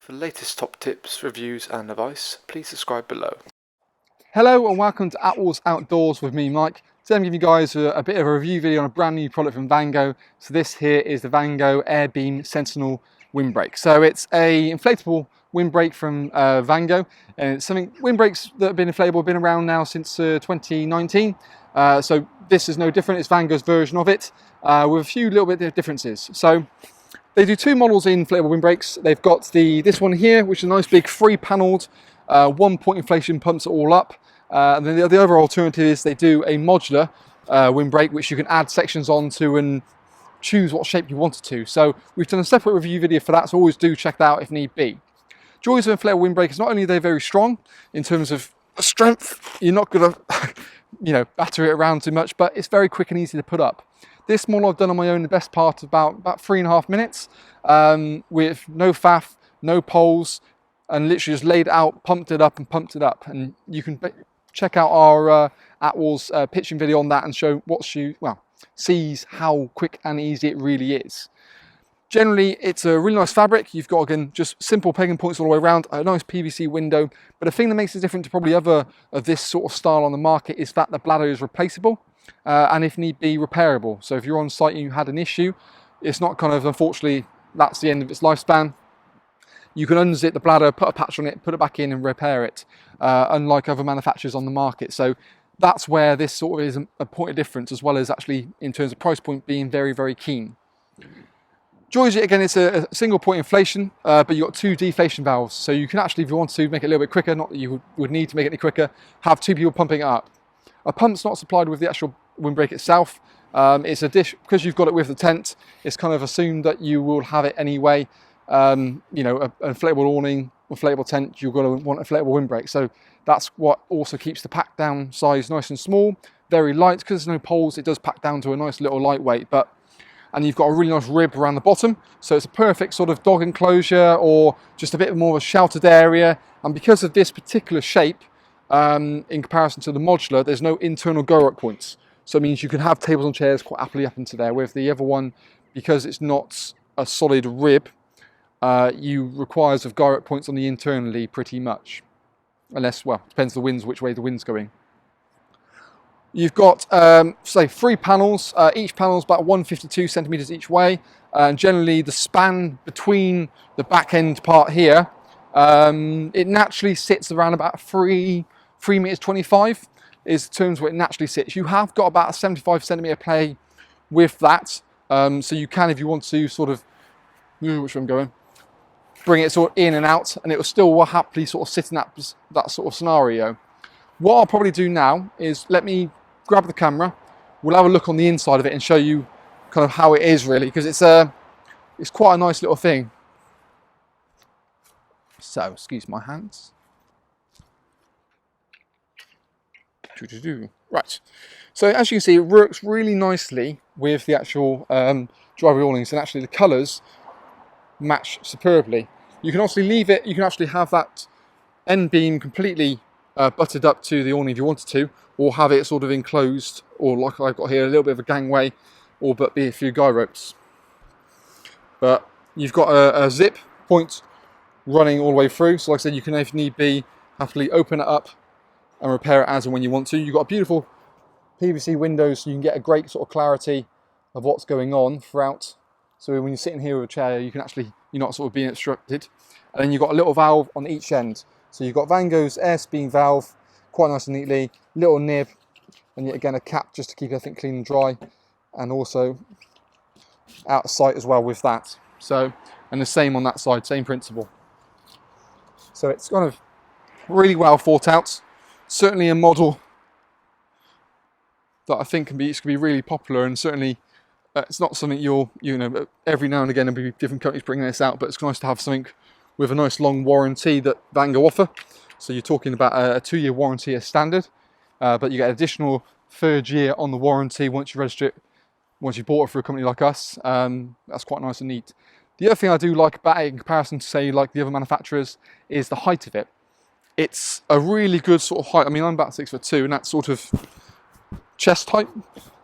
For the latest top tips, reviews and advice, please subscribe below. Hello and welcome to Attwoolls Outdoors with me, Mike. Today I'm giving you guys a bit of a review video on a brand new product from Vango. So this here is the Vango Airbeam Sentinel Windbreak. So it's a inflatable windbreak from Vango, and it's something, windbreaks that have been inflatable have been around now since 2019. So this is no different, it's Vango's version of it, with a few little bit of differences. So they do two models in inflatable windbreaks. They've got this one here, which is a nice big 3-panelled, 1-point inflation, pumps it all up. And then the other alternative is they do a modular windbreak, which you can add sections onto and choose what shape you want it to. So we've done a separate review video for that, so always do check that out if need be. Joys of inflatable windbreak is not only are they very strong in terms of strength, you're not going to batter it around too much, but it's very quick and easy to put up. This model I've done on my own, the best part of about 3.5 minutes, with no faff, no poles, and literally just laid it out, pumped it up and pumped it up. And you can check out our Attwoolls pitching video on that and show sees how quick and easy it really is. Generally, it's a really nice fabric. You've got, again, just simple pegging points all the way around, a nice PVC window. But the thing that makes it different to probably other of this sort of style on the market is that the bladder is replaceable. And if need be, repairable. So if you're on site and you had an issue, it's not kind of, unfortunately, that's the end of its lifespan. You can unzip the bladder, put a patch on it, put it back in and repair it, unlike other manufacturers on the market. So that's where this sort of is a point of difference, as well as actually in terms of price point being very, very keen. Joys, again, it's a single point inflation, but you've got 2 deflation valves. So you can actually, if you want to make it a little bit quicker, not that you would need to make it any quicker, have 2 people pumping it up. A pump's not supplied with the actual windbreak itself. It's a dish, because you've got it with the tent, it's kind of assumed that you will have it anyway. An inflatable awning, inflatable tent, you're going to want an inflatable windbreak. So that's what also keeps the pack down size nice and small, very light. Because there's no poles, it does pack down to a nice little lightweight. And you've got a really nice rib around the bottom, so it's a perfect sort of dog enclosure or just a bit more of a sheltered area. And because of this particular shape, in comparison to the modular, there's no internal go-up points. So it means you can have tables and chairs quite happily up into there. With the other one, because it's not a solid rib, you requires of go-up points on the internally pretty much. Unless, well, depends the winds, which way the wind's going. You've got, say, 3 panels. Each panel is about 152 centimeters each way. And generally the span between the back end part here, it naturally sits around about 3 meters 25 is the terms where it naturally sits. You have got about a 75 centimeter play with that. So you can, if you want to sort of, which way I'm going, bring it sort of in and out, and it will still happily sort of sit in that sort of scenario. What I'll probably do now is let me grab the camera. We'll have a look on the inside of it and show you kind of how it is really, because it's quite a nice little thing. So, excuse my hands. Right, so as you can see, it works really nicely with the actual driveway awnings, and actually the colours match superbly. You can also leave it, you can actually have that end beam completely butted up to the awning if you wanted to, or have it sort of enclosed, or like I've got here, a little bit of a gangway, or but be a few guy ropes. But you've got a zip point running all the way through, so like I said, you can, if need be, happily open it up and repair it as and when you want to. You've got beautiful PVC windows, so you can get a great sort of clarity of what's going on throughout. So when you're sitting here with a chair, you can actually, you're not sort of being obstructed. And then you've got a little valve on each end. So you've got Vango's Airbeam valve, quite nice and neatly, little nib, and yet again a cap just to keep everything clean and dry, and also out of sight as well with that. So, and the same on that side, same principle. So it's kind of really well thought out. Certainly a model that I think can be really popular, and certainly it's not something every now and again there'll be different companies bringing this out, but it's nice to have something with a nice long warranty that Vango offer. So you're talking about a 2-year warranty as standard, but you get additional 3rd year on the warranty once you register it, once you bought it for a company like us. That's quite nice and neat. The other thing I do like about it in comparison to, say, like the other manufacturers, is the height of it. It's a really good sort of height. I mean, I'm about 6'2", and that's sort of chest height.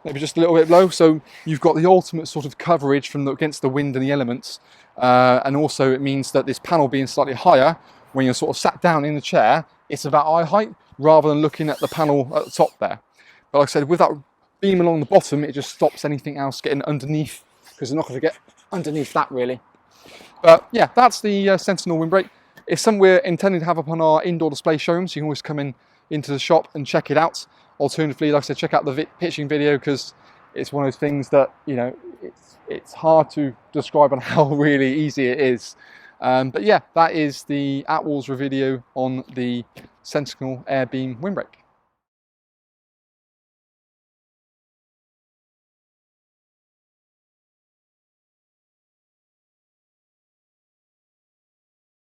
maybe just a little bit low, so you've got the ultimate sort of coverage from against the wind and the elements, and also it means that this panel being slightly higher, when you're sort of sat down in the chair, it's about eye height rather than looking at the panel at the top there. But like I said, with that beam along the bottom, it just stops anything else getting underneath, because they're not going to get underneath that really. But yeah, that's the Sentinel windbreak. It's something we're intending to have up on our indoor display showroom, so you can always come in into the shop and check it out. Alternatively, like I said, check out the pitching video, because it's one of those things that, you know, it's hard to describe on how really easy it is. But yeah, that is the Attwoolls video on the Sentinel Airbeam Windbreak.